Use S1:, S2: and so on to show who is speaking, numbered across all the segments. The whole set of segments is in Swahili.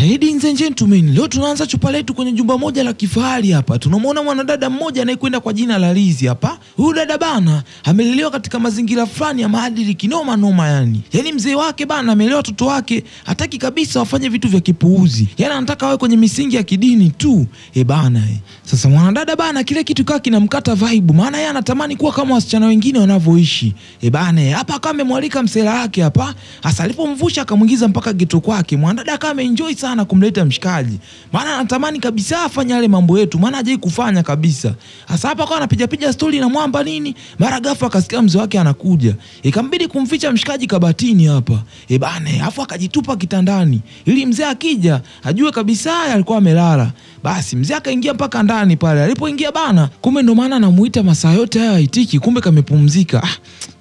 S1: Ladies and gentlemen, leo tunaanza chupa letu kwenye jumba moja la kifahari hapa. Tunamwona mwanadada mmoja anayekwenda kwa jina la Lizzy hapa. Huyu dada bana amelelewa katika mazingira fulani ya maadili kinoma noma yani. Yaani mzee wake bana amelelewa watoto wake hataki kabisa wafanye vitu vya kipuuzi. Yaani anataka wawe kwenye misingi ya kidini tu. Bana. Sasa mwanadada bana kile kitu kaka kinamkata vibe. Maana yeye anatamani kuwa kama wasichana wengine wanavyoishi. Bana hapa kama amemwalika msela wake hapa. Hasa alipomvusha akamuingiza mpaka geto kwake. Mwanadada kama enjoy sana kumleta mshikaji. Maana anatamani kabisa afanye yale mambo yetu. Maana hajai kufanya kabisa. Hasa hapa kwa anapiga story na mwamba nini? Mara ghafla akasikia mzee wake anakuja. Ikambidi kumficha mshikaji kabatini hapa. Bana, afu akajitupa kitandani. Ili mzee akija ajue kabisa alikuwa amelala. Basi mzee akaingia mpaka ndani pale. Alipoingia bana, kumbe ndo maana anamuita masaa yote haya haitiki, kumbe kamepumzika.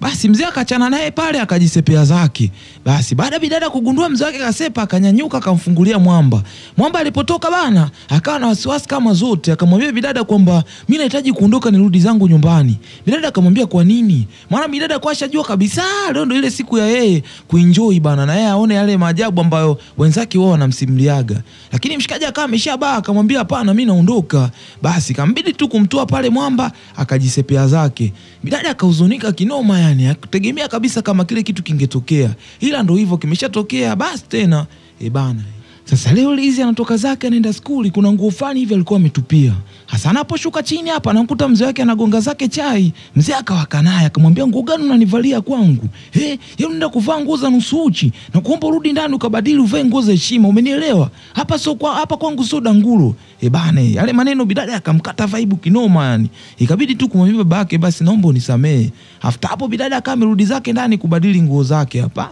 S1: Basi mzee akachana naye pale akajisepea zake. Basi baada bidada kugundua mzee wake kasepa akanyanyuka akamfungulia mwamba. Mwamba alipotoka bana, akawa na wasiwasi kama zote, akamwambia bidada kwamba mimi nahitaji kuondoka nirudi zangu nyumbani. Bidada akamwambia kwa nini? Maana bidada kwa ashajua kabisa leo ndo ile siku ya yeye kuenjoy bana na yeye aone yale maajabu ambayo wenzake wao wanamsimuliaga. Lakini mshikaji akawa ameshabaa akamwambia hapana mimi naondoka. Basi kambidi tu kumtoa pale mwamba akajisepea zake. Bidada akahuzunika kinoma yani, akutegemea kabisa kama kile kitu kingetokea. Ila ndo hivyo kimeshatokea basi tena. Bana. Sasa leo Lizzy anatoka zake anaenda skuli, kuna nguo fani hivi alikuwa ametupia. Hasa anaposhuka chini hapa anamkuta mzee wake anagonga zake chai. Mzee akawaka naye akamwambia nguo gani unanivalia kwangu? Yeye unaenda kuvaa nguo za nusu uchi na kuomba rudi ndani ukabadili uvae nguo za heshima, umenielewa? Hapa sio kwa hapa kwangu sio dangulo. Bana, yale maneno bidada akamkata vibe kinoma yani. Ikabidi tu kumwambia babake basi naomba unisamee. After hapo bidada akamerudi zake ndani kubadili nguo zake hapa.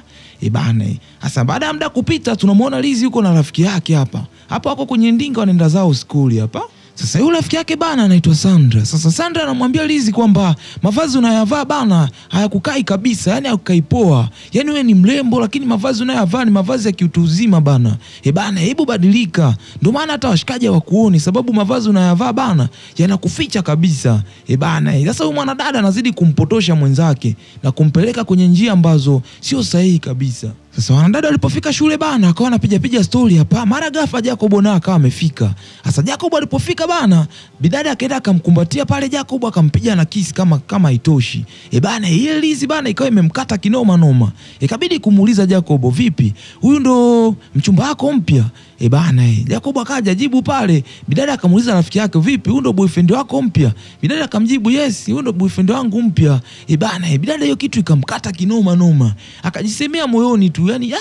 S1: Bana. Sasa baada ya muda kupita tunamuona Lizzy yuko na rafiki yake hapa. Hapo wako kwenye ndinga wanaenda zao skuli hapa. Sasa yule rafiki yake bana anaitwa Sandra. Sasa Sandra anamwambia Lizzy kwamba mavazi unayovaa bana hayakukai kabisa, yani hayakukai poa. Yani wewe ni mrembo lakini mavazi unayovaa ni mavazi ya kiutu uzima bana. Bana, hebu badilika. Ndio maana hata washikaji hawakuoni sababu mavazi unayovaa bana yanakuficha kabisa. Bana, sasa huyu mwanadada anazidi kumpotosha mwenzake na kumpeleka kwenye njia ambazo sio sahihi kabisa. Sasa wanadada walipofika shule bana akawa anapiga story hapa. Mara ghafla Jacob naye akawa amefika. Sasa Jacob alipofika bana, bidada akaenda akamkumbatia pale Jacob akampiga na kiss kama haitoshi. Bana, ile Lizzy bana ikawa imemkata kinoma noma. Ikabidi kumuuliza Jacob, vipi? Huyu ndo mchumba wako mpya? Bana, Jacob akaja jibu pale. Bidada akamuuliza rafiki yake, vipi? Huyu ndo boyfriend wako mpya? Bidada akamjibu, yes, huyu ndo boyfriend wangu mpya. Bana, bidada hiyo kitu ikamkata kinoma noma. Akajisemea moyoni tu yani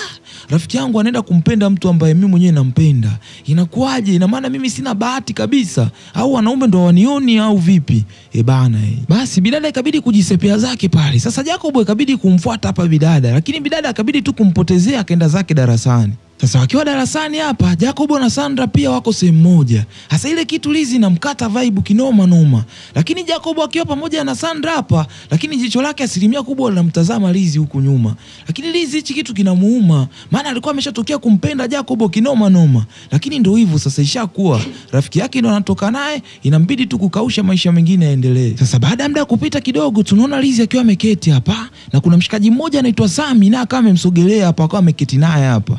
S1: rafiki yangu anaenda kumpenda mtu ambaye mimi mwenyewe nampenda. Inakuaje? Ina maana mimi sina bahati kabisa au wanaume ndo wanioni au vipi? Bana. Basi bidada ikabidi kujisepea zake pale. Sasa Jacob ikabidi kumfuata hapa bidada, lakini bidada ikabidi tu kumpotezea akaenda zake darasani. Sasa wakiwa darasani hapa Jacob na Sandra pia wako sehemu moja. Sasa ile kitu Lizzy inamkata vibe kinoma noma. Lakini Jacob akiwa pamoja na Sandra hapa, lakini jicho lake asilimia kubwa linamtazama Lizzy huku nyuma. Lakini Lizzy hichi kitu kinamuuma. Maana alikuwa ameshatokea kumpenda Jacob kinoma noma. Lakini ndio hivyo sasa ishakuwa rafiki yake ndo anatoka naye, inambidi tu kukausha maisha mengine yaendelee. Sasa baada ya muda kupita kidogo tunaona Lizzy akiwa ameketi hapa na kuna mshikaji mmoja anaitwa Sami na kama amemsogelea hapa akawa ameketi naye hapa.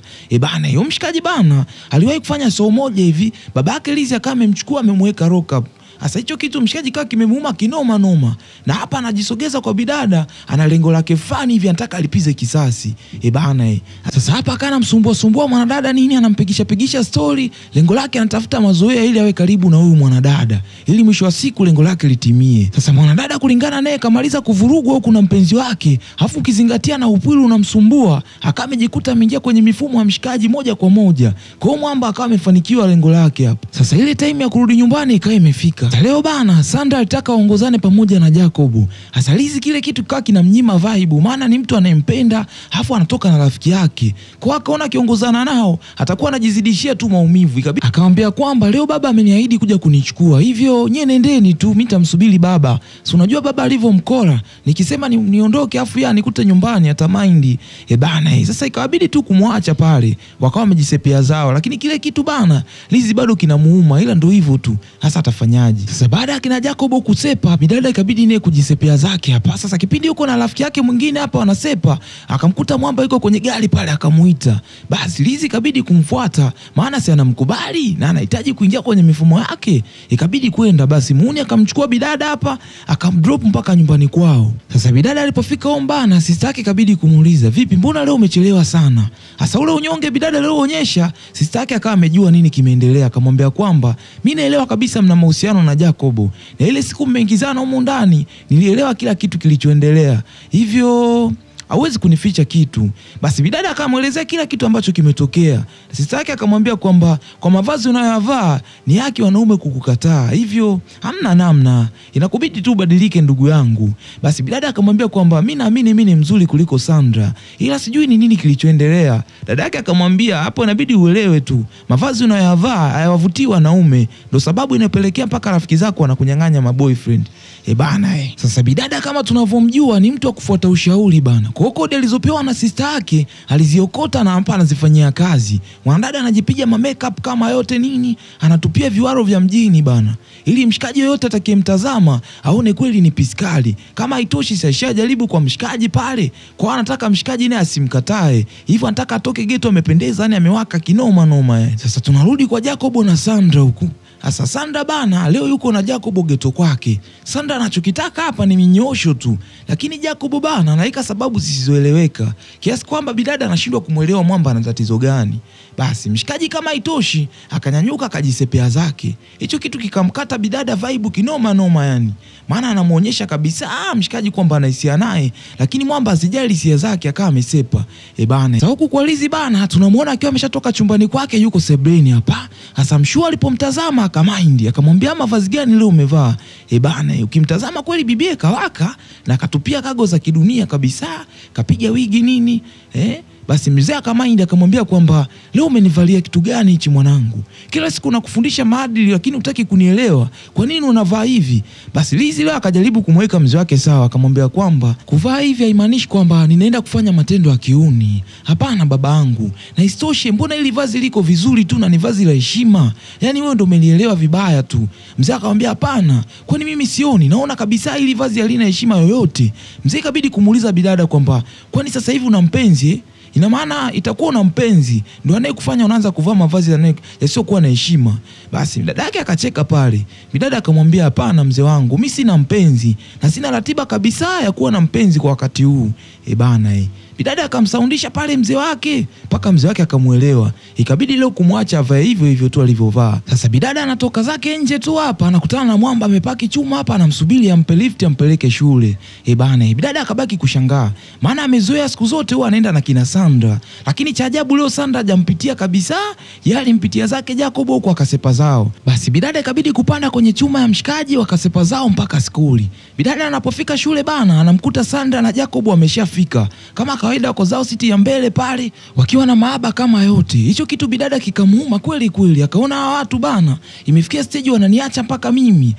S1: Bana, yule mshikaji bana aliwahi kufanya show moja hivi, babake Lizzy akawa amemchukua amemweka rock up. Sasa hicho kitu mshikaji kaka kimemuuma kinoma noma. Na hapa anajisogeza kwa bidada, ana lengo lake fani hivi anataka alipize kisasi. Bana. Sasa hapa kana msumbua mwanadada nini anampigisha story, lengo lake anatafuta mazoea ili awe karibu na huyu mwanadada. Ili mwisho wa siku lengo lake litimie. Sasa mwanadada kulingana naye kamaliza kuvurugwa huko na mpenzi wake, afu ukizingatia na upwilu unamsumbua, akawa amejikuta ameingia kwenye mifumo ya mshikaji moja kwa moja. Kwa hiyo mwamba akawa amefanikiwa lengo lake hapa. Sasa ile time ya kurudi nyumbani ikawa imefika. Leo bana Sandra alitaka waongozane pamoja na Jacob. Hasa Lizzy kile kitu kaka kinamnyima vibe, maana ni mtu anayempenda, afu anatoka na rafiki yake. Kwa akaona kiongozana nao atakuwa anajizidishia tu maumivu. Akamwambia kwamba leo baba ameniahidi kuja kunichukua. Hivyo nyie nendeni tu, mimi nitamsubiri baba. Si unajua baba alivyomkora. Nikisema niondoke afu yeye anikute nyumbani atamind. Bana, sasa ikabidi tu kumwacha pale. Wakawa wamejisepea zao, lakini kile kitu bana Lizzy bado kinamuuma, ila ndio hivyo tu. Hasa atafanyaje? maji. Sasa baada ya kina Jacobo kusepa, bidada ikabidi naye kujisepea zake hapa. Sasa kipindi yuko na rafiki yake mwingine hapa wanasepa, akamkuta mwamba yuko kwenye gari pale, akamuita. Basi Lizi ikabidi kumfuata, maana si anamkubali na anahitaji kuingia kwenye mifumo yake. Ikabidi kwenda, basi muuni akamchukua bidada hapa, akamdrop mpaka nyumbani kwao. Sasa bidada alipofika ombana, sister yake ikabidi kumuuliza, "Vipi, mbona leo umechelewa sana?" Sasa ule unyonge bidada leo onyesha, sister yake akawa amejua nini kimeendelea, akamwambia kwamba, "Mimi naelewa kabisa mna mahusiano na Jacobo. Na ile siku mmeingizana huko ndani, nilielewa kila kitu kilichoendelea. Hivyo hawezi kunificha kitu." Basi bidada akamwelezea kila kitu ambacho kimetokea. Sister yake akamwambia kwamba kwa mavazi unayovaa ni haki wanaume kukukataa. Hivyo hamna namna, inakubidi tu ubadilike ndugu yangu. Basi bidada akamwambia kwamba mimi naamini mimi ni mzuri kuliko Sandra, ila sijui ni nini kilichoendelea. Dada yake akamwambia hapo inabidi uelewe tu, mavazi unayovaa hayawavutii wanaume, ndio sababu inapelekea mpaka rafiki zako wanakunyang'anya maboyfriend. Sasa bidada kama tunavyomjua ni mtu wa kufuata ushauri bana. Kwa kodi alizopewa na sister yake aliziokota na hapa anazifanyia kazi. Mwanadada anajipiga makeup kama yote nini, anatupia viwaro vya mjini bana, ili mshikaji yoyote atakayemtazama aone kweli ni piskali. Kama haitoshi sasa jaribu kwa mshikaji pale, kwa anataka mshikaji naye asimkatae. Hivyo anataka atoke ghetto amependeza, yani amewaka kinoma noma. Sasa tunarudi kwa Jacobo na Sandra huku. Sasa Sandra bana leo yuko na Jacobo ghetto kwake. Sandra anachokitaka hapa ni minyosho tu, lakini Jacobo bana anaika sababu zisizoeleweka, kiasi kwamba bidada anashindwa kumuelewa mwamba ana tatizo gani. Basi mshikaji kama haitoshi akanyanyuka akajisepea zake. Hicho kitu kikamkata bidada vibe kinoma noma yani. Maana anamuonyesha kabisa mshikaji kwamba anahisia naye, lakini mwamba asijali hisia zake akawa amesepa. Sasa huku kwa Lizi bana tunamuona akiwa ameshatoka chumbani kwake yuko sebreni hapa. Sasa Mshua alipomtazama akamind, akamwambia mavazi gani leo umevaa? Ukimtazama kweli bibie kawaka na katupia kago za kidunia kabisa, kapiga wigi nini. Basi mzee akamind akamwambia kwamba leo umenivalia kitu gani hichi mwanangu? Kila siku nakufundisha maadili lakini hutaki kunielewa. Kwa nini unavaa hivi? Basi Lizi leo akajaribu kumweka mzee wake sawa, akamwambia kwamba kuvaa hivi haimaanishi kwamba ninaenda kufanya matendo ya kiuni. Hapana babangu. Na isitoshe mbona hili vazi liko vizuri tu na ni vazi la heshima? Yaani wewe ndio umelielewa vibaya tu. Mzee akamwambia hapana, kwani mimi sioni? Naona kabisa hili vazi halina heshima yoyote. Mzee ikabidi kumuuliza bidada kwamba kwani sasa hivi una mpenzi? Ina maana itakuwa una mpenzi ndio anayekufanya unaanza kuvaa mavazi yasiyokuwa na heshima. Basi dada yake akacheka pale. Bidada akamwambia hapana mzee wangu, mimi sina mpenzi na sina ratiba kabisa ya kuwa na mpenzi kwa wakati huu. Bidada akamsaundisha pale mzee wake mpaka mzee wake akamuelewa. Ikabidi leo kumwacha avae hivyo hivyo tu alivyovaa. Sasa bidada anatoka zake nje tu hapa, anakutana na mwamba amepaki chuma hapa, anamsubiri ampe lift ampeleke shule. Bidada akabaki kushangaa, maana amezoea siku zote huwa anaenda na kina Sandra, lakini cha ajabu leo Sandra hajampitia kabisa, yeye alimpitia zake Jacobo huko akasepa zao. Basi bidada ikabidi kupanda kwenye chuma ya mshikaji wakasepa zao mpaka skuli. Bidada anapofika shule bana anamkuta Sandra na Jacobo wameshafika. Kama kawaida wako zao siti ya mbele pale wakiwa na maaba kama yote. Hicho kitu bidada kikamuuma kweli kweli, akaona hawa watu bana imefikia stage wananiacha mpaka mimi.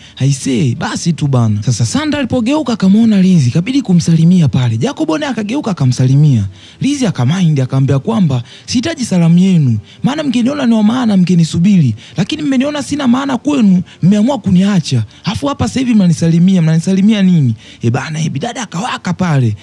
S1: Basi tu bana. Sasa Sandra alipogeuka akamuona Lizi, kabidi kumsalimia pale. Jacobo naye akageuka akamsalimia. Lizi akamind akamwambia kwamba sihitaji salamu yenu, maana mngeniona ni wa maana mngenisubiri, lakini mmeniona sina maana kwenu mmeamua kuniacha. Afu hapa sasa hivi mnanisalimia nini? Bidada akawaka pale.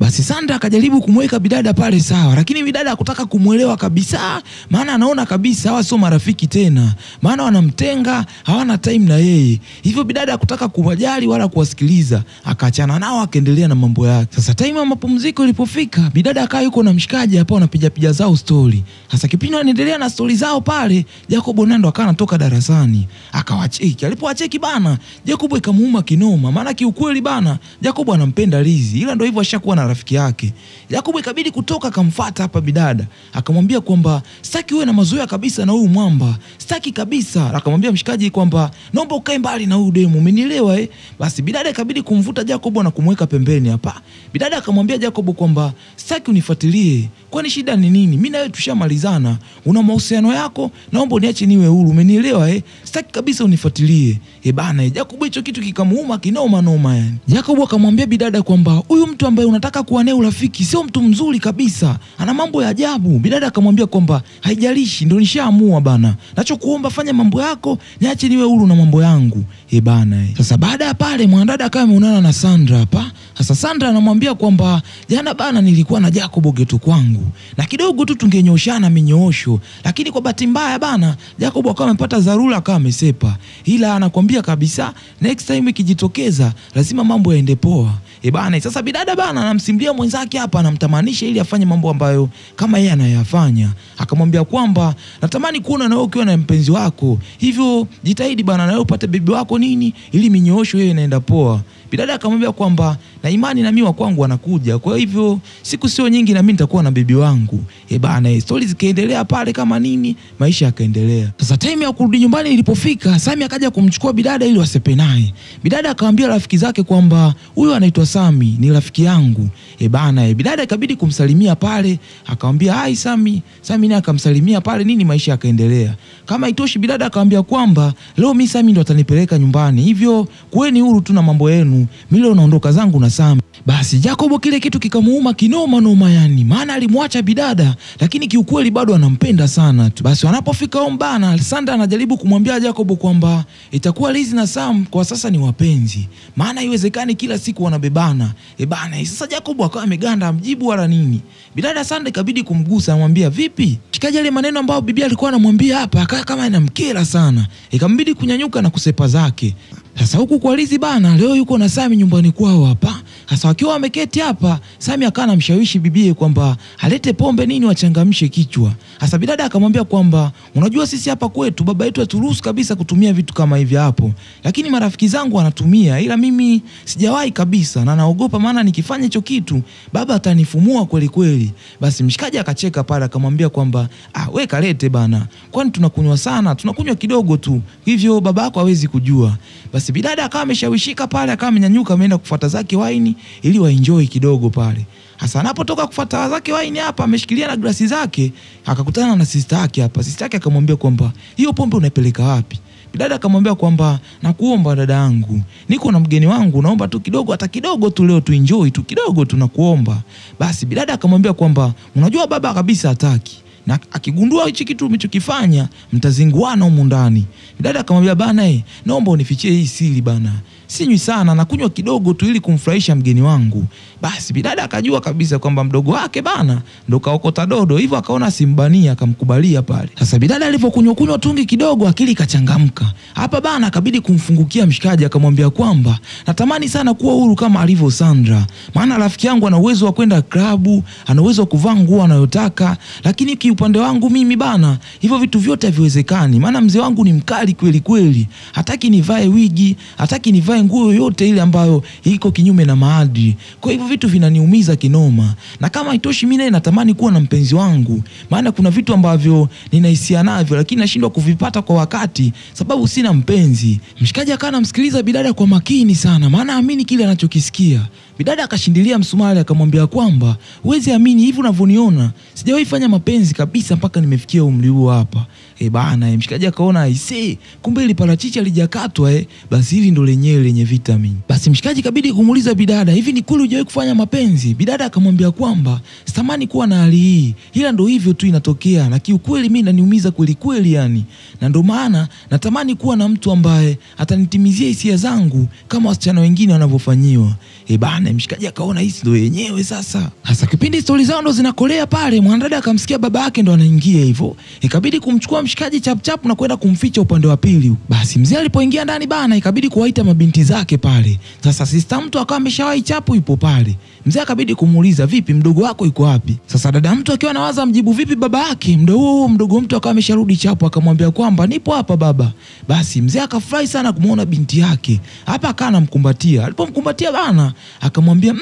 S1: Basi Sandra akajaribu kumweka bidada pale sawa, lakini bidada hakutaka kumuelewa kabisa, maana anaona kabisa hawa sio marafiki tena, maana wanamtenga, hawana time na yeye. Hivyo bidada hakutaka kuwajali wala kuwasikiliza, akaachana nao akaendelea na mambo yake. Sasa time ya mapumziko ilipofika, bidada akawa yuko na mshikaji hapo anapiga zao story. Sasa kipindi wanaendelea na story zao pale, Jacobo Nando akawa anatoka darasani, akawacheki. Alipowacheki bana, Jacobo ikamuuma kinoma, maana kiukweli bana Jacobo anampenda Lizi, ila ndio hivyo ashakuwa na rafiki yake. Jacobo ikabidi kutoka akamfuata hapa bidada, akamwambia kwamba sitaki uwe na mazoea kabisa na huyu mwamba, sitaki kabisa. Akamwambia mshikaji kwamba naomba ukae mbali na huyu demu, umenielewa Basi bidada ikabidi kumvuta Jacobo na kumweka pembeni hapa. Bidada akamwambia Jacobo kwamba sitaki unifuatilie, kwani shida ni nini? Mimi na wewe tushamalizana, una mahusiano yako, naomba niache niwe huru, umenielewa Sitaki kabisa unifuatilie. Bana, Jacob hicho kitu kikamuuma kinoma noma yani. Jacob akamwambia bidada kwamba huyu mtu ambaye unataka kuwa naye urafiki sio mtu mzuri kabisa, ana mambo ya ajabu. Bidada akamwambia kwamba haijalishi, ndio nishaamua bana, nachokuomba fanya mambo yako, niache niwe huru na mambo yangu. Bana. Sasa baada ya pale mwanadada akawa ameonana na Sandra hapa. Sasa Sandra anamwambia kwamba jana bana nilikuwa na Jacob geto kwangu, na kidogo tu tungenyoshana minyoosho, lakini kwa bahati mbaya bana Jacob akawa amepata dharura akawa amesepa. Ila anakuambia kabisa next time ikijitokeza lazima mambo yaende poa. Bana, sasa bidada bana anamsimulia mwenzake hapa, anamtamanisha ili afanye mambo ambayo kama yeye anayafanya. Akamwambia kwamba natamani kuona na wewe ukiwa na mpenzi wako, hivyo jitahidi bana na wewe upate bibi wako nini ili minyoosho yeye inaenda poa. Bidada akamwambia kwamba na imani na mimi wa kwangu anakuja, kwa hivyo siku sio nyingi na mimi nitakuwa na bibi wangu. Bana, stories zikaendelea pale kama nini, maisha yakaendelea. Sasa time ya kurudi nyumbani ilipofika, Sami akaja kumchukua bidada ili wasepe naye. Bidada akamwambia rafiki zake kwamba huyu anaitwa Sami, ni rafiki yangu. Bana, bidada ikabidi kumsalimia pale, akamwambia hai Sami. Sami naye akamsalimia pale nini, maisha yakaendelea. Kama itoshi, bidada akamwambia kwamba leo mimi Sami ndo atanipeleka nyumbani, hivyo kuweni huru tu na mambo yenu, mimi leo naondoka zangu na Sami. Basi Jacob kile kitu kikamuuma kinoma noma yani, maana alimwacha bidada lakini kiukweli bado anampenda sana tu. Basi wanapofika home bana, Sandra anajaribu kumwambia Jacob kwamba itakuwa Liz na Sam kwa sasa ni wapenzi, maana haiwezekani kila siku wanabebana. Bana, sasa Jacob akawa ameganda amjibu wala nini. Bidada Sandra ikabidi kumgusa, amwambia vipi? Kikaja ile maneno ambayo bibi alikuwa anamwambia hapa akawa kama inamkera sana, ikambidi kunyanyuka na kusepa zake. Sasa huku kwa Liz bana leo yuko na Sami nyumbani kwao hapa. Sasa wakiwa wameketi hapa, Sami akawa anamshawishi bibie kwamba alete pombe nini wachangamshe kichwa. Sasa bidada akamwambia kwamba unajua sisi hapa kwetu baba yetu haturuhusu kabisa kutumia vitu kama hivi hapo, lakini marafiki zangu wanatumia, ila mimi sijawahi kabisa na naogopa, maana nikifanya hicho kitu baba atanifumua kweli kweli. Basi mshikaji akacheka pale akamwambia kwamba we kalete bana, kwani tunakunywa sana, tunakunywa kidogo tu, hivyo baba yako hawezi kujua. Basi bidada akawa ameshawishika pale, akawa amenyanyuka ameenda kufuata zake waini ili waenjoy kidogo pale. Hasa anapotoka kufuata zake waini hapa, ameshikilia na glasi zake, akakutana na sister yake hapa. Sister yake akamwambia kwamba hiyo pombe unaipeleka wapi? Bidada akamwambia kwamba nakuomba dada yangu, niko na mgeni wangu, naomba tu kidogo, hata kidogo tu leo tu enjoy tu kidogo tu nakuomba. Basi bidada akamwambia kwamba unajua baba kabisa hataki, na akigundua hichi kitu umechokifanya mtazinguana humu ndani. Bidada akamwambia bana naomba unifichie hii siri bana, sinywi sana, nakunywa kidogo tu ili kumfurahisha mgeni wangu. Basi bidada akajua kabisa kwamba mdogo wake bana ndo kaokota dodo, hivyo akaona simbania, akamkubalia pale. Sasa bidada alipokunywa tungi kidogo, akili kachangamka hapa bana, akabidi kumfungukia mshikaji, akamwambia kwamba natamani sana kuwa huru kama alivyo Sandra, maana rafiki yangu ana uwezo wa kwenda klabu, ana uwezo wa kuvaa nguo anayotaka, lakini kiupande wangu mimi bana hivyo vitu vyote haviwezekani, maana mzee wangu ni mkali kweli kweli, hataki nivae wigi, hataki nivae nguo yote ile ambayo iko kinyume na maadili. Kwa hivyo vitu vinaniumiza kinoma, na kama itoshi mimi natamani kuwa na mpenzi wangu, maana kuna vitu ambavyo ninahisia navyo lakini nashindwa kuvipata kwa wakati sababu sina mpenzi. Mshikaji akawa anamsikiliza bidada kwa makini sana, maana amini kile anachokisikia. Bidada akashindilia msumari akamwambia kwamba uwezi amini, hivi unavyoniona sijawahi fanya mapenzi kabisa mpaka nimefikia umri huu hapa. Bana, mshikaji akaona aisee, kumbe ile parachichi alijakatwa basi hili ndo lenyewe lenye vitamin. Basi mshikaji kabidi kumuuliza bidada, hivi ni kweli hujawahi kufanya mapenzi? Bidada akamwambia kwamba sitamani kuwa na hali hii, ila ndo hivyo tu inatokea, na kiukweli mimi inaniumiza kweli kweli yani, na ndo maana natamani kuwa na mtu ambaye atanitimizia hisia zangu kama wasichana wengine wanavyofanyiwa. Bana, mshikaji akaona hisi ndo yenyewe sasa. Hasa kipindi stori zao ndo zinakolea pale, mwanadada akamsikia baba yake ndo anaingia hivyo, ikabidi kumchukua mshikaji chap chap na kwenda kumficha upande wa pili. Basi mzee alipoingia ndani bana, ikabidi kuwaita mabinti zake pale. Sasa sister mtu akawa ameshawahi chapu ipo pale. Mzee akabidi kumuuliza, vipi mdogo wako yuko wapi? Sasa dada mtu akiwa anawaza mjibu vipi baba yake, huo mdogo mtu akawa amesharudi chapu, akamwambia kwamba nipo hapa baba. Basi mzee akafurahi sana kumuona binti yake hapa, akawa anamkumbatia. Alipomkumbatia bana akamwambia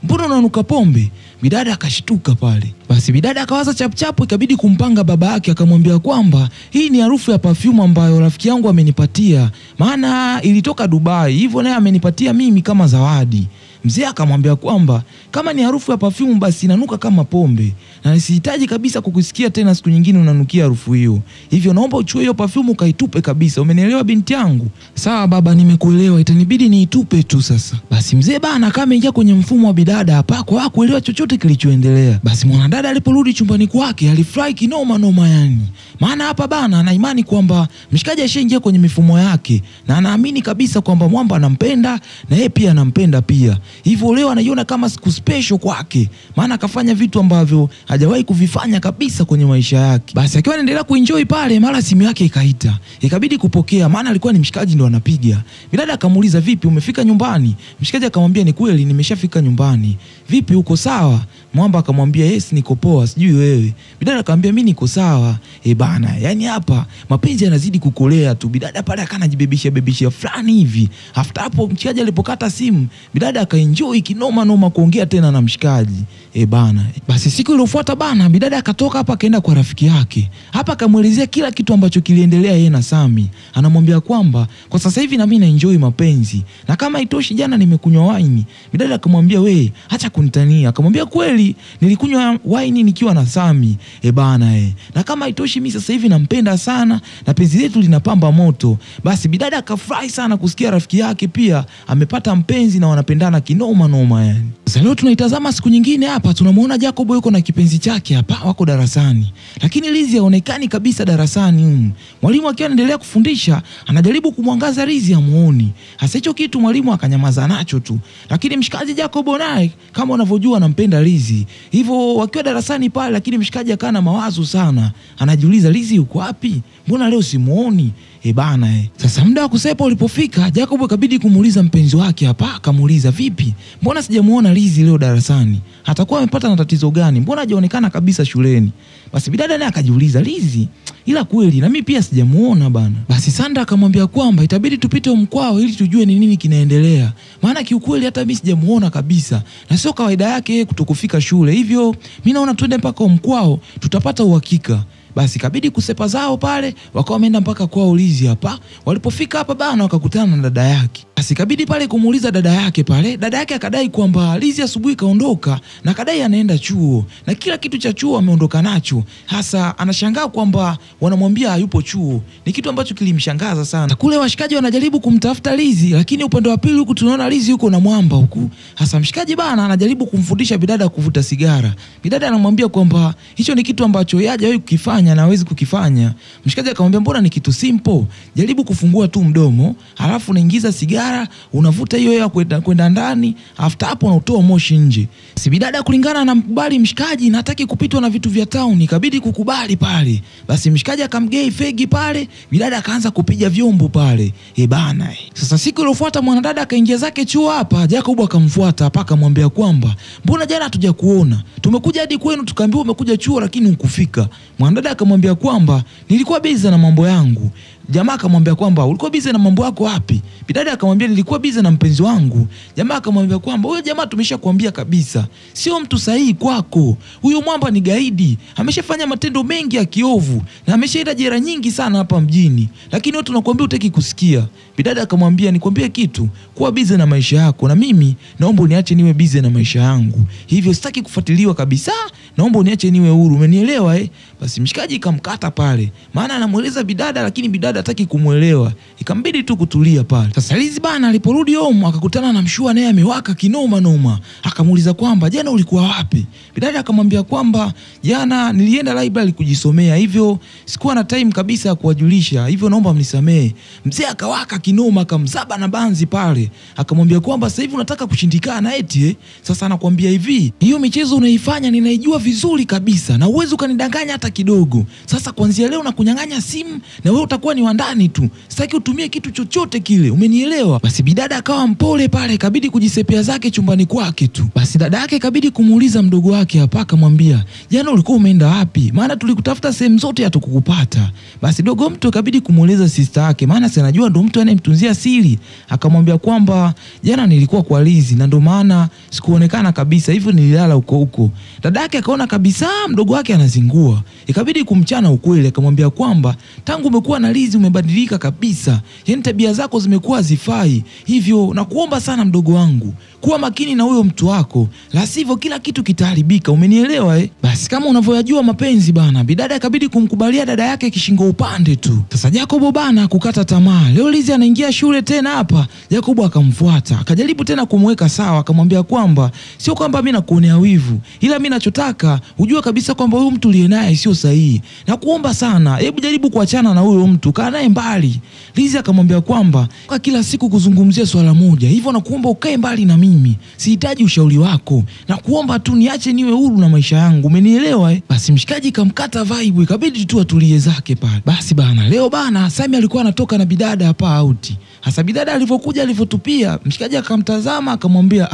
S1: mbona unanuka pombe? Bidada akashtuka pale. Basi bidada akawaza chapchapu, ikabidi kumpanga baba yake, akamwambia kwamba hii ni harufu ya perfume ambayo rafiki yangu amenipatia, maana ilitoka Dubai, hivyo naye amenipatia mimi kama zawadi. Mzee akamwambia kwamba kama ni harufu ya perfume basi inanuka kama pombe, na nisihitaji kabisa kukusikia tena siku nyingine unanukia harufu hiyo. Hivyo naomba uchukue hiyo perfume ukaitupe kabisa. Umenielewa binti yangu? Sawa baba, nimekuelewa. Itanibidi niitupe tu sasa. Basi mzee bana kama ameingia kwenye mfumo wa bidada hapa kwa hakuelewa chochote kilichoendelea. Basi mwanadada aliporudi chumbani kwake alifurahi kinoma noma yani. Maana hapa bana ana imani kwamba mshikaji ashaingia kwenye mifumo yake na anaamini kabisa kwamba mwamba anampenda na yeye pia anampenda pia. Hivyo leo anaiona kama siku special kwake. Maana akafanya vitu ambavyo hajawahi kuvifanya kabisa kwenye maisha yake. Basi akiwa anaendelea kuenjoy pale mara simu yake ikaita. Ikabidi kupokea maana alikuwa ni mshikaji ndo anapiga. Bidada akamuuliza vipi umefika nyumbani? Mshikaji akamwambia ni kweli nimeshafika nyumbani. Vipi uko sawa? Mwamba akamwambia yes niko poa sijui wewe. Bidada akamwambia mimi niko sawa. Bana yani hapa mapenzi yanazidi kukolea tu. Bidada pale akanajibebisha fulani hivi. After hapo mshikaji alipokata simu bidada akaenjoy kinoma noma kuongea tena na mshikaji. Bana basi siku iliyofuata bana bidada akatoka hapa akaenda kwa rafiki yake. Hapa akamuelezea kila kitu ambacho kiliendelea yeye na Sami. Anamwambia kwamba kwa sasa hivi na mimi na enjoy mapenzi na kama itoshi jana nimekunywa wine. Bidada akamwambia we acha kunitania. Akamwambia kweli nilikunywa wine nikiwa na Sami. Bana na kama itoshi mimi sasa hivi nampenda sana na penzi letu linapamba moto. Basi bidada akafurahi sana kusikia rafiki yake pia amepata mpenzi na wanapendana kinoma noma yani. Sasa leo tunaitazama siku nyingine hapa tunamuona Jacob yuko na kipenzi chake hapa wako darasani. Lakini Lizi haonekani kabisa darasani. Mwalimu akiwa anaendelea kufundisha anajaribu kumwangaza Lizi amuoni. Hasa hicho kitu mwalimu akanyamaza nacho tu. Lakini mshikaji Jacob naye kama unavyojua anampenda Lizi. Hivyo wakiwa darasani pale lakini mshikaji akana mawazo sana. Anajiuliza Lizi yuko wapi? Mbona leo simuoni? Bana Sasa muda wa kusepa ulipofika Jacob ikabidi kumuuliza mpenzi wake hapa. Akamuuliza vipi? Mbona sijamuona Lizi leo darasani? Atakuwa amepata na tatizo gani? Mbona hajaonekana kabisa shuleni? Basi bidada naye akajiuliza Lizi ila kweli na mimi pia sijamuona bana. Basi Sandra akamwambia kwamba itabidi tupite mkwao ili tujue ni nini kinaendelea. Maana kiukweli hata mimi sijamuona kabisa. Na sio kawaida yake kutokufika shule. Hivyo mimi naona twende mpaka mkwao tutapata uhakika. Basi kabidi kusepa zao pale wakawa wameenda mpaka kwao Lizi hapa. Walipofika hapa bana wakakutana na dada yake. Basi kabidi pale kumuuliza dada yake pale. Dada yake akadai kwamba Lizi asubuhi kaondoka na kadai anaenda chuo na kila kitu cha chuo ameondoka nacho. Hasa anashangaa kwamba wanamwambia hayupo chuo. Ni kitu ambacho kilimshangaza sana. Na kule washikaji wanajaribu kumtafuta Lizi lakini upande wa pili huku tunaona Lizi yuko na mwamba huku. Hasa mshikaji bana anajaribu kumfundisha bidada kuvuta sigara. Bidada anamwambia kwamba hicho ni kitu ambacho yeye hajawahi kukifanya na hawezi kukifanya. Mshikaji akamwambia mbona ni kitu simple. Jaribu kufungua tu mdomo, alafu unaingiza sigara, unavuta hiyo ya kwenda ndani, after hapo unatoa moshi nje. Si bidada kulingana na mkubali mshikaji na hataki kupitwa na vitu vya town, ikabidi kukubali pale. Basi mshikaji akamgei fegi pale, bidada akaanza kupiga vyombo pale. Bana Sasa siku iliyofuata mwanadada akaingia zake chuo hapa, Jacob akamfuata hapa akamwambia kwamba mbona jana hatujakuona? Tumekuja hadi kwenu tukaambiwa umekuja chuo lakini hukufika. Mwanadada akamwambia kwamba nilikuwa busy na mambo yangu. Jamaa akamwambia kwamba ulikuwa busy na mambo yako wapi? Bidada akamwambia nilikuwa busy na mpenzi wangu. Jamaa akamwambia kwamba huyo jamaa tumeshakwambia kabisa sio mtu sahihi kwako. Huyo mwamba ni gaidi. Ameshafanya matendo mengi ya kiovu na ameshaenda jela nyingi sana hapa mjini. Lakini wewe tunakuambia utaki kusikia. Bidada akamwambia nikwambie kitu, kuwa busy na maisha yako na mimi naomba uniache niwe busy na maisha yangu. Hivyo sitaki kufuatiliwa kabisa. Naomba uniache niwe huru. Umenielewa Basi mshikaji kamkata pale. Maana anamueleza bidada lakini bidada hataki kumuelewa. Ikambidi tu kutulia pale. Sasa Lizi bana aliporudi home akakutana na mshua naye amewaka kinoma noma. Akamuuliza kwamba jana ulikuwa wapi? Bidada akamwambia kwamba jana nilienda library kujisomea. Hivyo sikuwa na time kabisa ya kuwajulisha. Hivyo naomba mnisamee. Mzee akawaka kinoma akamzaba na banzi pale. Akamwambia kwamba sasa hivi unataka kushindikana eti Sasa anakuambia hivi, hiyo michezo unaifanya ninaijua vizuri kabisa na uwezo ukanidanganya hata kidogo. Sasa kuanzia leo nakunyang'anya simu na wewe utakuwa ni wa ndani tu. Sitaki utumie kitu chochote kile. Umenielewa? Basi bidada akawa mpole pale, kabidi kujisepea zake chumbani kwake tu. Basi dada yake kabidi kumuuliza mdogo wake hapa akamwambia, "Jana ulikuwa umeenda wapi? Maana tulikutafuta sehemu zote hatukukupata." Basi dogo mtu kabidi kumuuliza sister yake, maana si anajua ndo mtu anayemtunzia siri. Akamwambia kwamba jana nilikuwa kwa Lizi na ndo maana sikuonekana kabisa, hivyo nililala huko huko. Dada yake akaona akaona kabisa mdogo wake anazingua. Ikabidi kumchana ukweli, akamwambia kwamba tangu umekuwa na Lizi umebadilika kabisa. Yaani tabia zako zimekuwa zifai. Hivyo nakuomba sana mdogo wangu, kuwa makini na huyo mtu wako, la sivyo kila kitu kitaharibika, umenielewa Basi kama unavyojua mapenzi bana, bidada ikabidi kumkubalia dada yake kishingo upande tu. Sasa Jacob bana kukata tamaa. Leo Lizi anaingia shule tena hapa. Jacob akamfuata, akajaribu tena kumweka sawa, akamwambia kwamba sio kwamba mimi nakuonea wivu, ila mimi nachotaka ujue kabisa kwamba huyu mtu uliye naye sio sahihi. Na kuomba sana, hebu jaribu kuachana na huyo mtu, kaa naye mbali. Lizi akamwambia kwamba kwa kila siku kuzungumzia swala moja, hivyo nakuomba ukae mbali na mimi. Sihitaji ushauri wako. Na kuomba tu niache niwe huru na maisha yangu, umenielewa Basi mshikaji kamkata vibe, ikabidi tu atulie zake pale. Basi bana, leo bana Sami alikuwa anatoka na bidada hapa out. Hasa bidada alivyokuja alivyotupia, mshikaji akamtazama akamwambia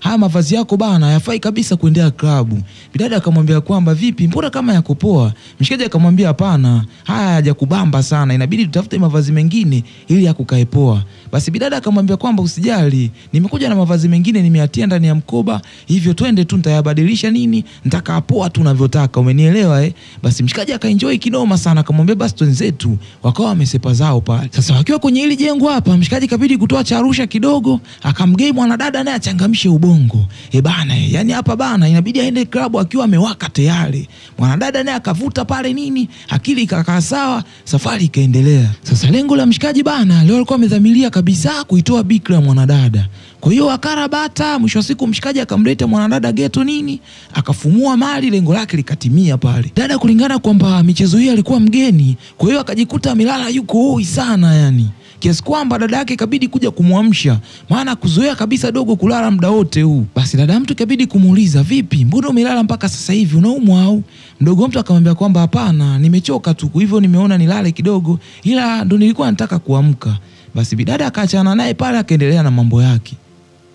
S1: haya mavazi yako bana hayafai kabisa kuendea klabu. Bidada akamwambia kwamba vipi, mbona kama yako poa? Mshikaji akamwambia hapana, haya hajakubamba sana, inabidi tutafute mavazi mengine ili yakukae poa. Basi bidada akamwambia kwamba usijali, nimekuja na mavazi mengine nimeatia ndani ya mkoba, hivyo twende tu nitayabadilisha nitakaa poa tu unavyotaka, umenielewa Basi mshikaji akaenjoy kinoma sana, akamwambia basi twenzetu. Wakawa wamesepa zao pale. Sasa wakiwa kwenye hili jengo hapa, mshikaji kabidi kutoa charusha kidogo, akamgei mwanadada naye achangamshe ubongo. Bana yani hapa bana inabidi aende klabu akiwa amewaka tayari. Mwanadada naye akavuta pale akili ikakaa sawa, safari ikaendelea. Sasa lengo la mshikaji bana leo alikuwa amedhamiria kabisa kuitoa bikra mwanadada. Kwa hiyo akarabata, mwisho wa siku mshikaji akamleta mwanadada geto akafumua mali, lengo lake likatimia pale. Dada kulingana kwamba michezo hii alikuwa mgeni, kwa hiyo akajikuta amelala yuko hoi sana kiasi kwamba dada yake kabidi kuja kumuamsha, maana kuzoea kabisa dogo kulala muda wote huu. Basi dada mtu kabidi kumuuliza, vipi, mbona umelala mpaka sasa hivi, unaumwa au? Mdogo mtu akamwambia kwamba hapana, nimechoka tu, hivyo nimeona nilale kidogo, ila ndo nilikuwa nataka kuamka. Basi bidada akaachana naye pale, akaendelea na mambo yake.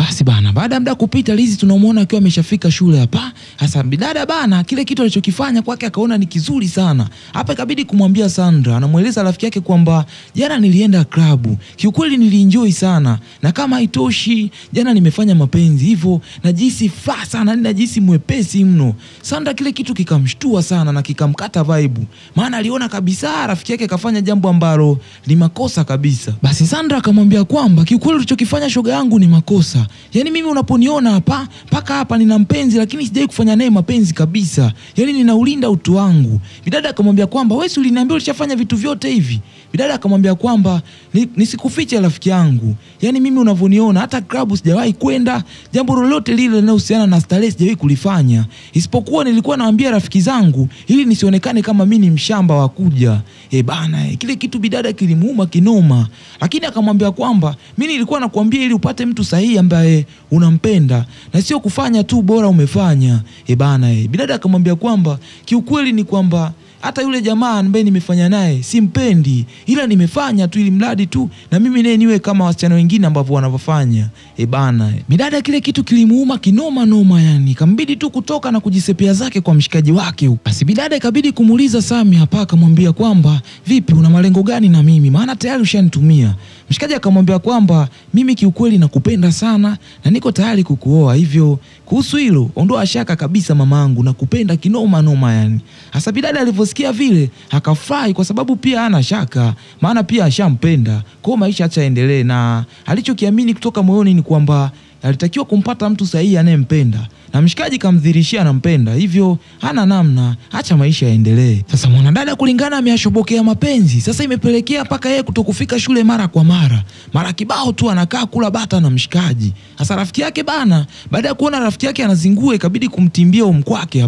S1: Basi bana, baada ya muda kupita, Lizi tunamuona akiwa ameshafika shule hapa. Hasa bidada bana kile kitu alichokifanya kwake akaona ni kizuri sana. Hapa ikabidi kumwambia Sandra, anamueleza rafiki yake kwamba jana nilienda klabu, kiukweli nilienjoy sana, na kama haitoshi jana nimefanya mapenzi, hivyo najisi furaha sana, najisi mwepesi mno. Sandra kile kitu kikamshtua sana na kikamkata vibe, maana aliona kabisa rafiki yake kafanya jambo ambalo ni makosa kabisa. Basi Sandra akamwambia kwamba kiukweli ulichokifanya shoga yangu ni makosa. Yaani mimi unaponiona hapa paka hapa nina mpenzi, lakini sijai kufanya naye mapenzi kabisa. Yaani ninaulinda utu wangu. Bidada akamwambia kwamba wewe uliniambia ulishafanya vitu vyote hivi. Bidada akamwambia kwamba nisikufiche rafiki yangu. Yaani mimi unavoniona hata klabu sijawahi kwenda, jambo lolote lile linalohusiana na starehe sijawahi kulifanya. Isipokuwa nilikuwa naambia rafiki zangu ili nisionekane kama mimi ni mshamba wa kuja. Bana, kile kitu bidada kilimuuma kinoma. Lakini akamwambia kwamba mimi nilikuwa nakuambia ili upate mtu sahihi ambaye unampenda na sio kufanya tu bora umefanya. Bana, bidada akamwambia kwamba kiukweli ni kwamba hata yule jamaa ambaye nimefanya naye simpendi, ila nimefanya tu ili mradi tu na mimi naye niwe kama wasichana wengine ambao wanavyofanya. Bana, bidada kile kitu kilimuuma kinoma noma, kambidi tu kutoka na kujisepea zake kwa mshikaji wake. Basi bidada ikabidi kumuuliza Sami hapa, akamwambia kwamba vipi, una malengo gani na mimi, maana tayari ushanitumia. Mshikaji akamwambia kwamba mimi kiukweli nakupenda sana na niko tayari kukuoa, hivyo kuhusu hilo ondoa shaka kabisa mamangu, nakupenda kinoma noma Hasa bidada alivyosikia vile akafurahi, kwa sababu pia hana shaka, maana pia ashampenda, kwa maisha acha endelee, na alichokiamini kutoka moyoni ni kwamba alitakiwa kumpata mtu sahihi anayempenda, na mshikaji kamdhirishia anampenda, hivyo hana namna, acha maisha yaendelee. Sasa mwanadada kulingana ameyashobokea mapenzi, sasa imepelekea paka yeye kutokufika shule mara kwa mara kibao tu anakaa kula bata na mshikaji. Sasa rafiki yake bana, baada ya kuona rafiki yake anazingua, ikabidi kumtimbia umkwake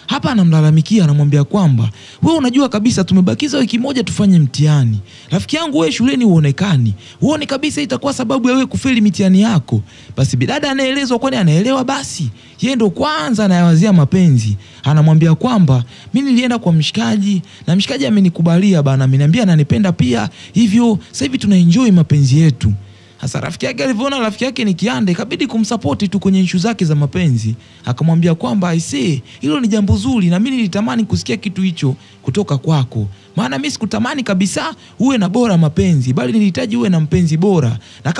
S1: hapa anamlalamikia, anamwambia kwamba wewe unajua kabisa tumebakiza wiki moja tufanye mtihani. Rafiki yangu wewe shuleni uonekani, uone kabisa itakuwa sababu ya wewe kufeli mitihani yako. Basi bidada anaelezwa, kwani anaelewa, basi yeye ndo kwanza anayawazia mapenzi. Anamwambia kwamba mimi nilienda kwa mshikaji na mshikaji amenikubalia bana, ameniambia ananipenda pia, hivyo sasa hivi tunaenjoy mapenzi yetu. Hasa rafiki yake alivyona rafiki yake ni kiande, ikabidi kumsupport tu kwenye issue zake za mapenzi. Akamwambia kwamba hilo ni jambo zuri na mimi nilitamani kusikia kitu hicho kutoka kwako. maana mimi sikutamani kabisa uwe na bora mapenzi, bali nilihitaji uwe na mpenzi bora. Na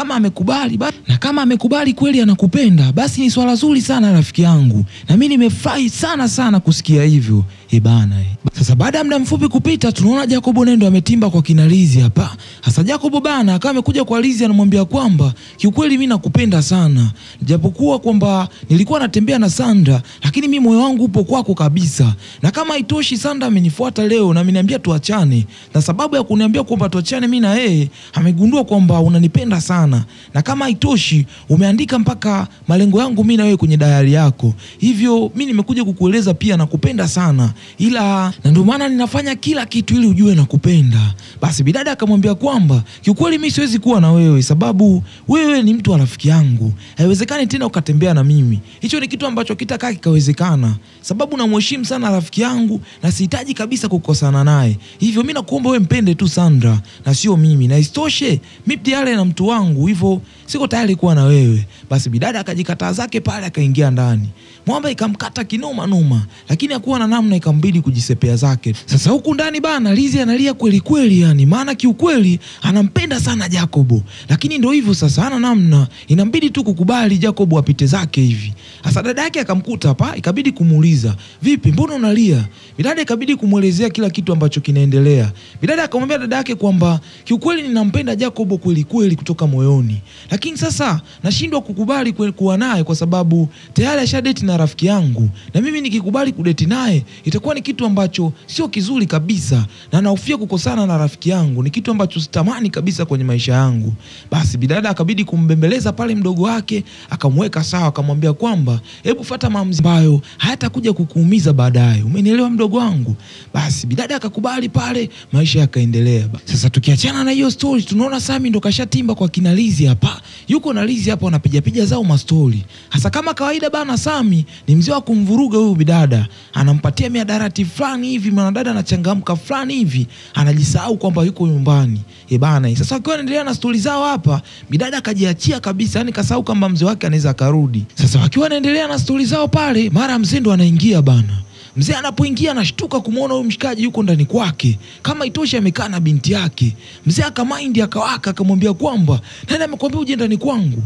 S1: kama amekubali kweli anakupenda, basi ni swala zuri sana rafiki yangu, na mimi nimefurahi sana kusikia hivyo. Bana. Sasa baada ya muda mfupi kupita, tunaona Jacob Nendo ametimba kwa kina Lizzy hapa. Sasa Jacob bana akawa amekuja kwa Lizzy, anamwambia kwamba kiukweli mimi nakupenda sana, japokuwa kwamba nilikuwa natembea na Sandra, lakini mimi moyo wangu upo kwako kabisa. Na kama haitoshi, Sandra amenifuata leo na ameniambia tuachane, na sababu ya kuniambia kwamba tuachane mimi na yeye, amegundua kwamba unanipenda sana, na kama haitoshi umeandika mpaka malengo yangu mimi na wewe kwenye diary yako. Hivyo mimi nimekuja kukueleza pia nakupenda sana, ila na ndio maana ninafanya kila kitu ili ujue nakupenda. Basi bidada akamwambia kwamba kiukweli mimi siwezi kuwa na wewe, sababu wewe ni mtu wa rafiki yangu, haiwezekani tena ukatembea na mimi. Hicho ni kitu ambacho kitakaa kikawezekana, sababu namheshimu sana rafiki yangu na sihitaji kabisa kukosana naye. Hivyo mimi nakuomba wewe mpende tu Sandra na sio mimi, na isitoshe mimi tayari na mtu wangu, hivyo siko tayari kuwa na wewe. Basi bidada akajikataa zake pale, akaingia ndani. Mwamba ikamkata kinoma noma, lakini hakuwa na namna, ikambidi kujisepea zake. Sasa huku ndani bana Lizzy analia kweli kweli, yani maana kiukweli anampenda sana Jacob, lakini ndio hivyo sasa, hana namna, inambidi tu kukubali Jacob apite zake hivi. Sasa dada yake akamkuta hapa, ikabidi kumuuliza, "Vipi, mbona unalia?" Bidada ikabidi kumuelezea kila kitu ambacho kinaendelea. Bidada akamwambia dada yake kwamba kiukweli ninampenda Jacob kweli kweli kutoka moyoni, lakini sasa nashindwa kukubali kuwa naye kwa sababu tayari ashadate na rafiki yangu, na mimi nikikubali kudate naye itakuwa ni kitu ambacho sio kizuri kabisa, na nahofia kukosana na rafiki yangu, ni kitu ambacho sitamani kabisa kwenye maisha yangu. Basi bidada akabidi kumbembeleza pale mdogo wake, akamweka sawa, akamwambia kwamba hebu fuata maamuzi ambayo hayatakuja kukuumiza baadaye, umenielewa mdogo wangu? Basi bidada akakubali pale, maisha yakaendelea. Sasa tukiachana na hiyo story, tunaona Sami ndo kashatimba kwa kina Lizzy hapa. Yuko na Lizzy hapa wanapiga zao mastori. Hasa kama kawaida bana, Sami ni mzee wa kumvuruga huyu bidada, anampatia miadarati fulani hivi, mwanadada anachangamka fulani hivi, anajisahau kwamba yuko nyumbani. Bana, sasa wakiwa wanaendelea na stori zao hapa, bidada kajiachia kabisa, yani kasahau kwamba mzee wake anaweza akarudi. Sasa wakiwa wanaendelea na stori zao pale, mara mzee ndo anaingia bana. Mzee anapoingia anashtuka kumuona huyu mshikaji yuko ndani kwake, kama itoshi amekaa na binti yake. Mzee akamaindi akawaka, akamwambia kwamba nani amekwambia uje ndani kwangu?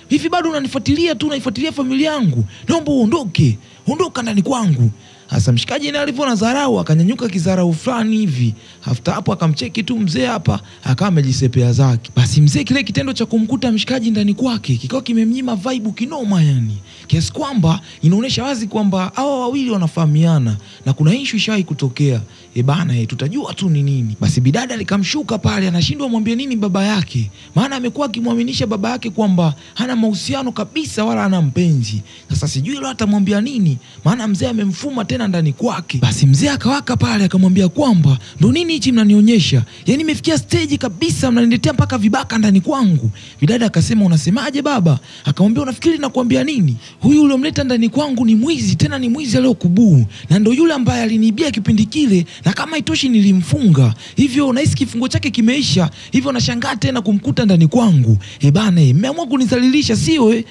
S1: Hivi bado unanifuatilia tu, unaifuatilia familia yangu? Naomba uondoke, ondoka ndani kwangu. Hasa mshikaji naye alivyoona dharau, akanyanyuka kizarau fulani hivi. Hafta hapo akamcheki tu mzee hapa, akawa amejisepea zake. Basi mzee kile kitendo cha kumkuta mshikaji ndani kwake kikao kimemnyima vibe kinoma, yani kiasi kwamba inaonesha wazi kwamba hao wawili wanafahamiana na kuna issue ishawahi kutokea. Bana, tutajua tu ni nini. Basi bidada alikamshuka pale, anashindwa mwambie nini baba yake, maana amekuwa akimwaminisha baba yake kwamba hana mahusiano kabisa wala hana mpenzi. Sasa sijui leo atamwambia nini, maana mzee amemfuma tena ndani kwake. Basi mzee akawaka pale, akamwambia kwamba ndo nini hichi mnanionyesha, yani imefikia stage kabisa mnaniletea mpaka vibaka ndani kwangu. Bidada akasema unasemaje baba? Akamwambia unafikiri nakwambia nini, huyu uliomleta ndani kwangu ni mwizi, tena ni mwizi aliyokubuu, na ndo yule ambaye aliniibia kipindi kile, na kama itoshi nilimfunga. Hivyo nahisi kifungo chake kimeisha, hivyo nashangaa tena kumkuta ndani kwangu. Bana, mmeamua kunizalilisha sio?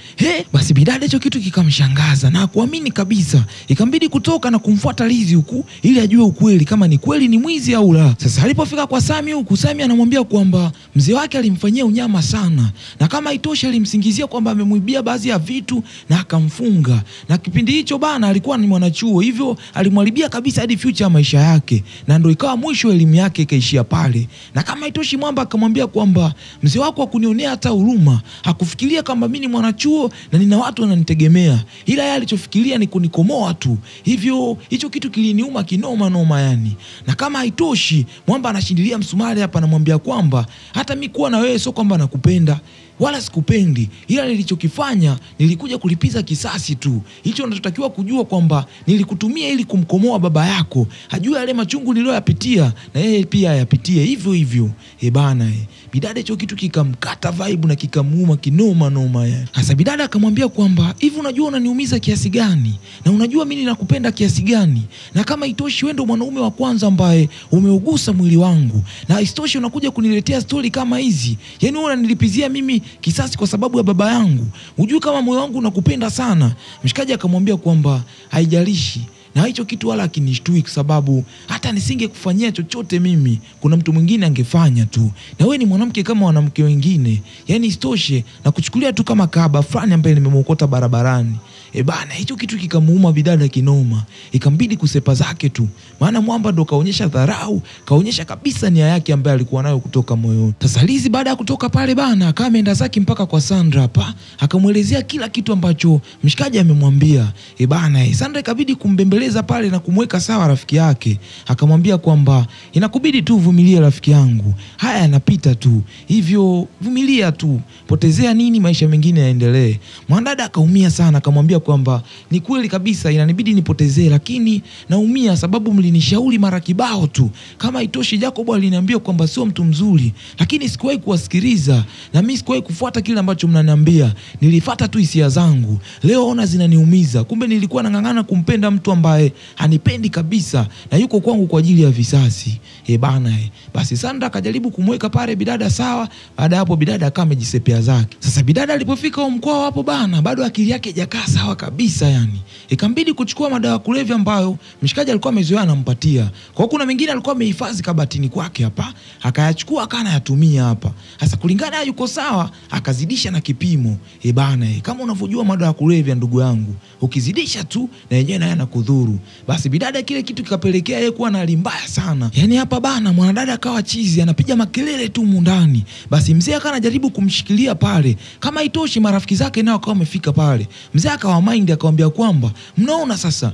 S1: Basi bidada hicho kitu kikamshangaza na kuamini kabisa, ikambidi kutoka na kumfuata Lizzy huku ili ajue ukweli kama ni kweli ni mwizi au la. Sasa alipofika kwa Sami huku, Sami anamwambia kwamba mzee wake alimfanyia unyama sana, na kama itoshi alimsingizia kwamba amemuibia baadhi ya vitu na akamfunga, na kipindi hicho bana alikuwa ni mwanachuo, hivyo alimharibia kabisa hadi future ya maisha yake, na ndio ikawa mwisho elimu yake ikaishia pale. Na kama itoshi mwamba akamwambia kwamba mzee wako hakunionea hata huruma, hakufikiria kama mimi ni mwanachuo na nina watu wananitegemea, ila yeye alichofikiria ni kunikomoa tu. Hivyo hicho kitu kiliniuma kinoma noma yani. Na kama haitoshi mwamba anashindilia msumari hapa, anamwambia kwamba hata mimi kuwa na wewe sio kwamba nakupenda wala sikupendi, ila nilichokifanya nilikuja kulipiza kisasi tu. Hicho unachotakiwa kujua kwamba nilikutumia ili kumkomoa baba yako, ajue yale machungu niliyoyapitia na yeye pia ayapitie hivyo hivyo. Bana, bidada hicho kitu kikamkata vibe na kikamuuma kinoma noma yani. Hasa bidada akamwambia kwamba hivi unajua unaniumiza kiasi gani, na unajua mimi ninakupenda kiasi gani, na kama itoshi wewe ndo mwanaume wa kwanza ambaye umeugusa mwili wangu, na isitoshe unakuja kuniletea story kama hizi, yani wewe unanilipizia mimi kisasi kwa sababu ya baba yangu. Unajua kama moyo wangu unakupenda sana. Mshikaji akamwambia kwamba haijalishi, na hicho kitu wala kinishtui kwa sababu hata nisingekufanyia chochote mimi, kuna mtu mwingine angefanya tu. Na wewe ni mwanamke kama wanawake wengine. Yaani istoshe na kuchukulia tu kama kaba fulani ambaye nimemwokota barabarani. Bana, hicho kitu kikamuuma bidada kinoma. Ikambidi kusepa zake tu. Maana mwamba ndo kaonyesha dharau, kaonyesha kabisa nia yake ambaye alikuwa nayo kutoka moyoni. Sasa Lizi baada ya kutoka pale bana, akaenda zake mpaka kwa Sandra hapa, akamuelezea kila kitu ambacho mshikaji amemwambia. Bana, Sandra ikabidi kumbembeleza pale na kumweka sawa rafiki yake. Akamwambia kwamba inakubidi tu uvumilie rafiki yangu. Haya yanapita tu. Hivyo vumilia tu. Potezea nini, maisha mengine yaendelee. Mwanadada akaumia sana, akamwambia kwamba ni kweli kabisa inanibidi nipotezee, lakini naumia sababu mlinishauri mara kibao tu. Kama itoshi Jacob aliniambia kwamba sio mtu mzuri, lakini sikuwahi kuwasikiliza na mimi sikuwahi kufuata kile ambacho mnaniambia. Nilifuata tu hisia zangu. Leo ona zinaniumiza. Kumbe nilikuwa nang'ang'ana kumpenda mtu ambaye hanipendi kabisa na yuko kwangu kwa ajili ya visasi. Bana. Basi Sandra akajaribu kumweka pale bidada sawa. Baada hapo bidada akawa amejisepea zake. Sasa bidada alipofika mkoa hapo bana, bado akili yake haijakaa sawa kabisa yani. Ikambidi kuchukua madawa kulevya ambayo mshikaji alikuwa amezoea anampatia. Kwa kuna mengine alikuwa amehifadhi kabatini kwake hapa, akayachukua akana yatumia hapa. Sasa kulingana yuko sawa, akazidisha na kipimo. Bana, kama unavyojua madawa kulevya ndugu yangu, ukizidisha tu na yenyewe naye anakudhuru. Basi bidada kile kitu kikapelekea yeye kuwa na hali mbaya sana. Yani hapa bana, mwanadada akawa chizi, anapiga makelele tu mundani. Basi mzee akanajaribu kumshikilia pale. Kama itoshi marafiki zake nao akawa wamefika pale. Mzee akawa mind akamwambia kwamba mnaona sasa,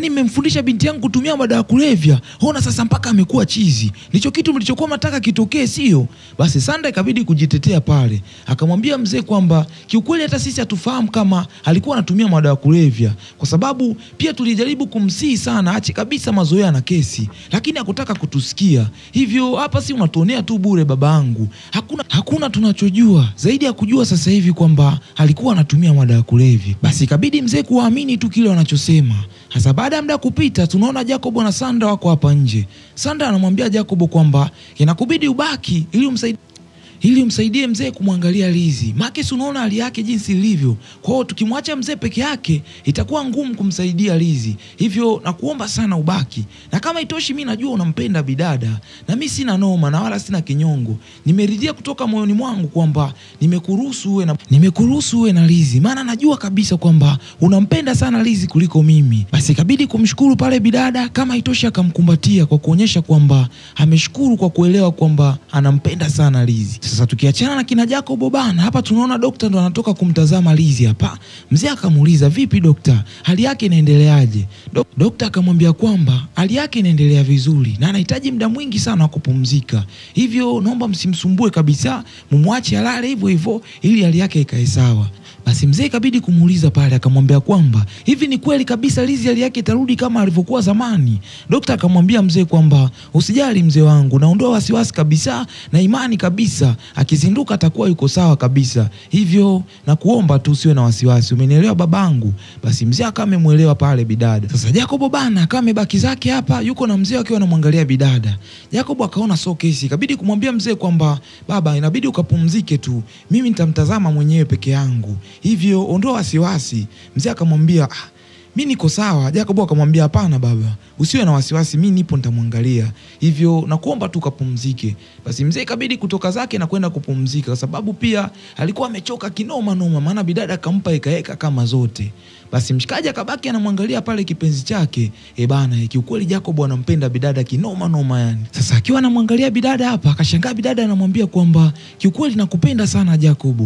S1: mmemfundisha binti yangu kutumia madawa kulevya. Ona sasa mpaka amekuwa chizi. Ndicho kitu mlichokuwa mnataka kitokee, sio? Basi Sandra ikabidi kujitetea pale. Akamwambia mzee kwamba kiukweli hata sisi hatufahamu kama alikuwa anatumia madawa kulevya, kwa sababu pia tulijaribu kumsihi sana aache kabisa mazoea na kesi, lakini hakutaka kutusikia. Hivyo hapa si unatuonea tu bure babangu. Hakuna tunachojua zaidi ya kujua sasa hivi kwamba alikuwa anatumia madawa kulevya. Basi ikabidi mzee kuamini tu kile wanachosema. Sasa baada ya muda kupita, tunaona Jacob na Sandra wako hapa nje. Sandra anamwambia Jacob kwamba inakubidi ubaki ili umsaidie mzee kumwangalia Lizi. Makes unaona hali yake jinsi ilivyo. Kwa hiyo tukimwacha mzee peke yake itakuwa ngumu kumsaidia Lizi. Hivyo nakuomba sana ubaki. Na kama itoshi mimi najua unampenda bidada na mimi sina noma na wala sina kinyongo. Nimeridhia kutoka moyoni mwangu kwamba nimekuruhusu uwe na Lizi. Maana najua kabisa kwamba unampenda sana Lizi kuliko mimi. Basi ikabidi kumshukuru pale bidada, kama itoshi akamkumbatia kwa kuonyesha kwamba ameshukuru kwa kuelewa kwamba anampenda sana Lizi. Sasa tukiachana na kina Jacob bana, hapa tunaona daktari ndo anatoka kumtazama Lizi hapa. Mzee akamuuliza, "Vipi daktari? Hali yake inaendeleaje?" Daktari akamwambia kwamba hali yake inaendelea vizuri na anahitaji muda mwingi sana wa kupumzika. Hivyo naomba msimsumbue kabisa, mumwache alale hivyo hivyo ili hali yake ikae sawa. Basi mzee ikabidi kumuuliza pale, akamwambia kwamba hivi ni kweli kabisa Lizi hali yake itarudi kama alivyokuwa zamani? Daktari akamwambia mzee kwamba usijali mzee wangu, naondoa wasiwasi kabisa na imani kabisa, akizinduka atakuwa yuko sawa kabisa. Hivyo na kuomba tu usiwe na wasiwasi. Umenielewa babangu? Basi mzee akamemuelewa pale bidada. Sasa Jacob bana akamebaki zake hapa, yuko na mzee akiwa anamwangalia bidada. Jacob akaona so kesi, ikabidi kumwambia mzee kwamba baba, inabidi ukapumzike tu. Mimi nitamtazama mwenyewe peke yangu. Hivyo ondoa wasiwasi. Mzee akamwambia, mimi niko sawa. Jacob akamwambia, hapana baba, usiwe na wasiwasi, mimi nipo nitamwangalia. Hivyo nakuomba tu kapumzike. Basi mzee ikabidi kutoka zake na kwenda kupumzika kwa sababu pia alikuwa amechoka kinoma noma, maana bidada akampa ekaeka kama zote. Basi mshikaji akabaki anamwangalia pale kipenzi chake. Bana, kiukweli Jacob anampenda bidada kinoma noma yani. Sasa akiwa anamwangalia bidada hapa, akashangaa bidada anamwambia kwamba kiukweli nakupenda sana Jacob.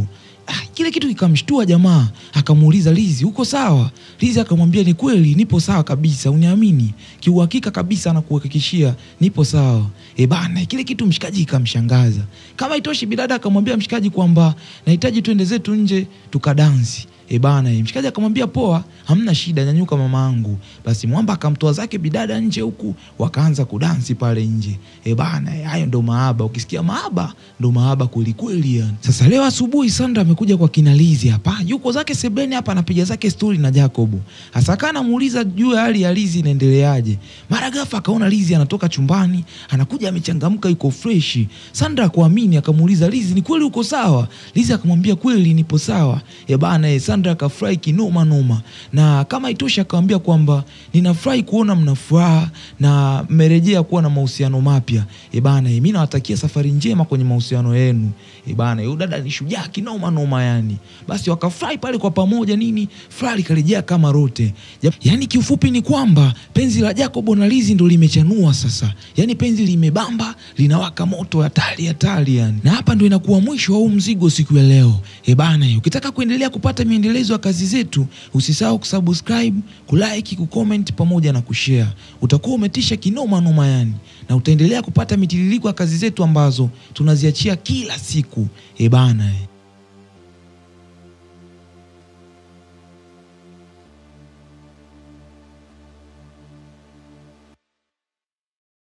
S1: Kile kitu kikamshtua jamaa. Akamuuliza, Lizi uko sawa? Lizi akamwambia, ni kweli nipo sawa kabisa, uniamini? Kiuhakika kabisa na kuhakikishia nipo sawa. Bana, kile kitu mshikaji kikamshangaza. Kama itoshi bidada akamwambia mshikaji kwamba nahitaji tuende zetu nje tukadansi. Bana, mshikaji akamwambia poa, hamna shida, nyanyuka mamangu. Basi mwamba akamtoa zake bidada nje huku, wakaanza kudansi pale nje. Bana, hayo ndo mahaba. Ukisikia mahaba ndo mahaba kweli kweli yani. Sasa leo asubuhi Sandra amekuja kwa kina Lizi hapa. Yuko zake sebleni hapa anapiga zake story na Jacob. Hasa kana muuliza juu ya hali ya Lizi inaendeleaje. Mara ghafla akaona Lizi anatoka chumbani, anakuja amechangamka, yuko fresh. Sandra kuamini akamuuliza, Lizi ni kweli uko sawa? Lizi akamwambia kweli nipo sawa. Bana, Sandra akafurahi kinoma noma, na kama itosha akamwambia kwamba ninafurahi kuona mnafuraha na mmerejea kuwa na mahusiano mapya. Bana, mimi nawatakia safari njema kwenye mahusiano yenu. Bana, yule dada ni shujaa kinoma noma yani. Basi wakafurahi pale kwa pamoja nini, furaha ikarejea kama rote. Yani kiufupi ni kwamba penzi la Jacob na Lizzy ndo limechanua sasa. Yani penzi limebamba, linawaka moto hatari yani. Na hapa ndo inakuwa mwisho wa huu mzigo siku ya leo. Bana, ukitaka kuendelea kupata miendelezo ya kazi zetu, usisahau kusubscribe, kulike, kucomment pamoja na kushare. Utakuwa umetisha kinoma noma yani, na utaendelea kupata mitiririko ya kazi zetu ambazo tunaziachia kila siku. Bana.